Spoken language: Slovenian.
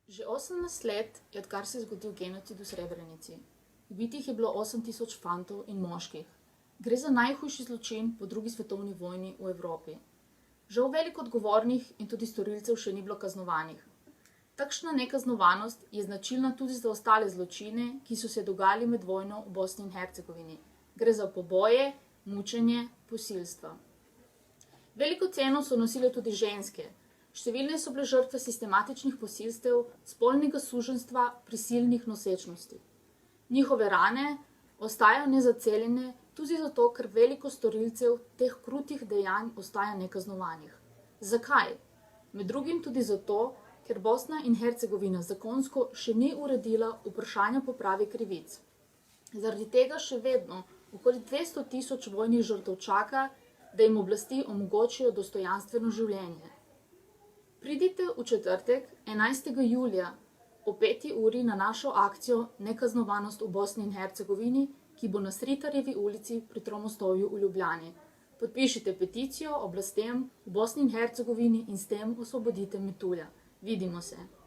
Že 18 let je, odkar se je zgodil genocid v Srebrenici. Ubitih je bilo 8000 fantov in moških. Gre za najhujši zločin po drugi svetovni vojni v Evropi. Žal veliko odgovornih in tudi storilcev še ni bilo kaznovanih. Takšna nekaznovanost je značilna tudi za ostale zločine, ki so se dogajali med vojno v Bosni in Hercegovini. Gre za poboje, mučenje, posilstva. Veliko ceno so nosile tudi ženske. Številne so bile žrtve sistematičnih posilstev, spolnega suženjstva, prisilnih nosečnosti. Njihove rane ostajajo nezaceljene tudi zato, ker veliko storilcev teh krutih dejanj ostaja nekaznovanih. Zakaj? Med drugim tudi zato, ker Bosna in Hercegovina zakonsko še ni uredila vprašanja poprave krivic. Zaradi tega še vedno okoli 200 000 vojnih žrtev čaka, da jim oblasti omogočijo dostojanstveno življenje. Pridite v četrtek, 11. julija, o 5. uri na našo akcijo Nekaznovanost v Bosni in Hercegovini, ki bo na Sritarjevi ulici pri Tromostovju v Ljubljani. Podpišite peticijo oblastem v Bosni in Hercegovini in s tem osvobodite Metulja. Vidimo se!